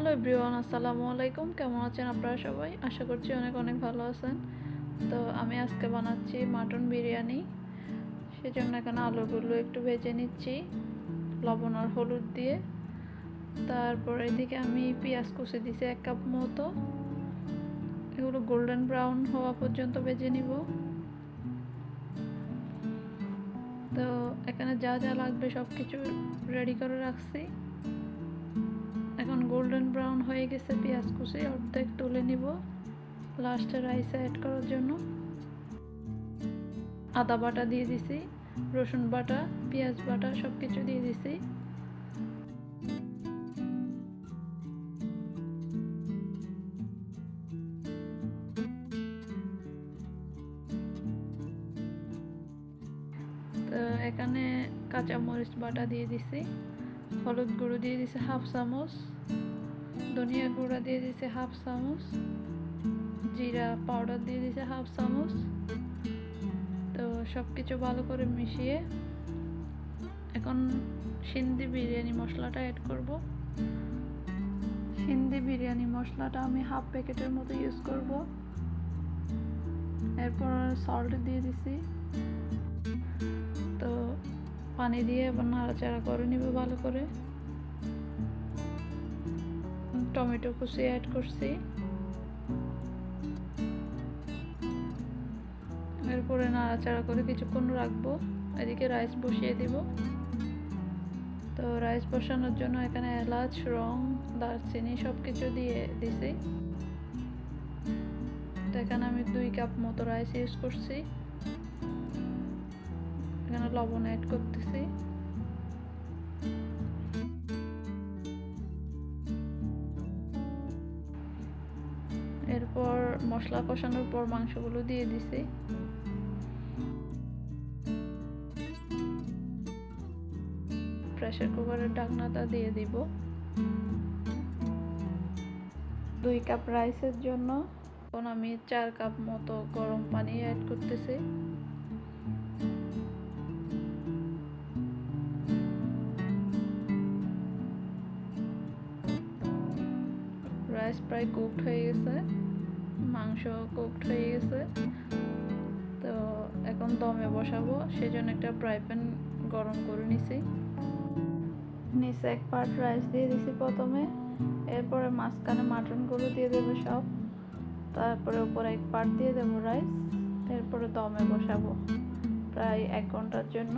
Hello everyone, আসসালামু আলাইকুম। কেমন আছেন আপনারা সবাই? আশা করছি অনেক অনেক ভালো আছেন। তো আমি আজকে বানাচ্ছি মাটন বিরিয়ানি। সেজন্য এখানে আলুগুলো একটু ভেজে নিচ্ছি লবণ আর হলুদ দিয়ে। তারপর এদিকে আমি পেঁয়াজ কুচি দিয়েছি 1 কাপ মতো। এগুলো গোল্ডেন ব্রাউন হওয়া পর্যন্ত ভেজে নিব। তো এখানে যা যা লাগবে সব কিছু রেডি করে রাখছি। এখন গোল্ডেন ব্রাউন হয়ে গেছে পেঁয়াজ কুচি, অর্ধেক তুলে নিব লাস্টে রাইসে অ্যাড করার জন্য। আদা বাটা দিয়ে দিছি, রসুন বাটা, পেঁয়াজ বাটা সব কিছু দিয়ে দিছি। তো এখানে কাঁচা মরিচ বাটা দিয়ে দিছি, হলুদ গুঁড়ো দিয়ে দিছি 1/2 চামচ, ধনিয়া গুঁড়া দিয়ে দিছি 1/2 চামচ, জিরা পাউডার দিয়ে দিছি 1/2 চামচ। তো সব কিছু ভালো করে মিশিয়ে এখন সিন্ধি বিরিয়ানি মশলাটা অ্যাড করব। সিন্ধি বিরিয়ানি মশলাটা আমি 1/2 প্যাকেটের মতো ইউজ করব। এরপর সল্ট দিয়ে দিছি। তো পানি দিয়ে এবার নাড়াচাড়া করে নিব ভালো করে। টমেটো কুচি অ্যাড করছি। এরপরে নাড়াচাড়া করে কিছুক্ষণ রাখবো। এদিকে রাইস বসিয়ে দিব। তো রাইস বসানোর জন্য এখানে এলাচ, রং, দারচিনি সব কিছু দিয়ে দিছি। তো এখানে আমি 2 কাপ মতো রাইস ইউজ করছি। এখানে লবণ অ্যাড করতেছি। এরপর মশলা কষানোর পর মাংসগুলো দিয়ে দিছি। প্রেসার কুকারের ঢাকনাটা দিয়ে দিব। 2 কাপ রাইসের জন্য এখন আমি 4 কাপ মতো গরম পানি অ্যাড করতেছি। রাইস প্রায় কুকড হয়ে গেছে, মাংস কুকড হয়ে গেছে। তো এখন দমে বসাবো, সেজন্য একটা ফ্রাই প্যান গরম করে নিছি। নিচে 1 পার্ট রাইস দিয়ে দিছি প্রথমে, এরপরে মাঝখানে মাটনগুলো দিয়ে দেবো সব, তারপরে উপরে 1 পার্ট দিয়ে দেবো রাইস। এরপরে দমে বসাবো প্রায় 1 ঘন্টার জন্য।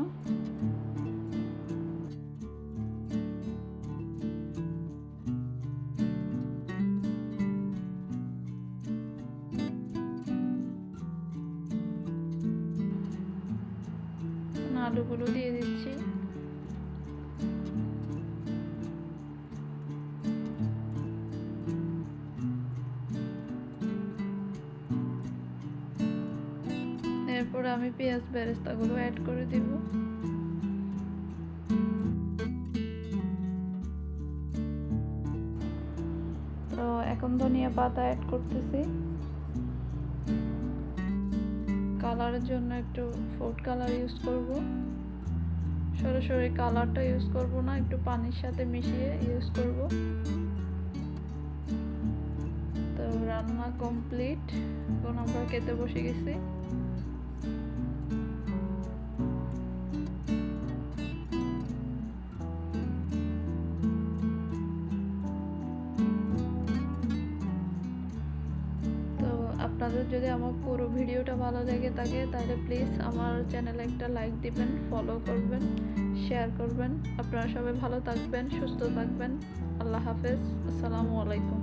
আলুগুলো দিয়ে দিচ্ছি। এরপরে আমি পেঁয়াজ বেরেস্তাগুলো অ্যাড করে দিব। তো এখন ধনিয়া পাতা অ্যাড করতেছি। কালারের জন্য একটু ফুড কালার ইউজ করব। সরাসরি কালারটা ইউজ করব না, একটু পানির সাথে মিশিয়ে ইউজ করব। তো রান্না কমপ্লিট, এখন আমরা খেতে বসে গেছি। আপনাদের যদি আমার পুরো ভিডিওটা ভালো লেগে থাকে তাহলে প্লিজ আমার চ্যানেলে একটা লাইক দিবেন, ফলো করবেন, শেয়ার করবেন। আপনারা সবাই ভালো থাকবেন, সুস্থ থাকবেন। আল্লাহ হাফেজ, আসসালামু আলাইকুম।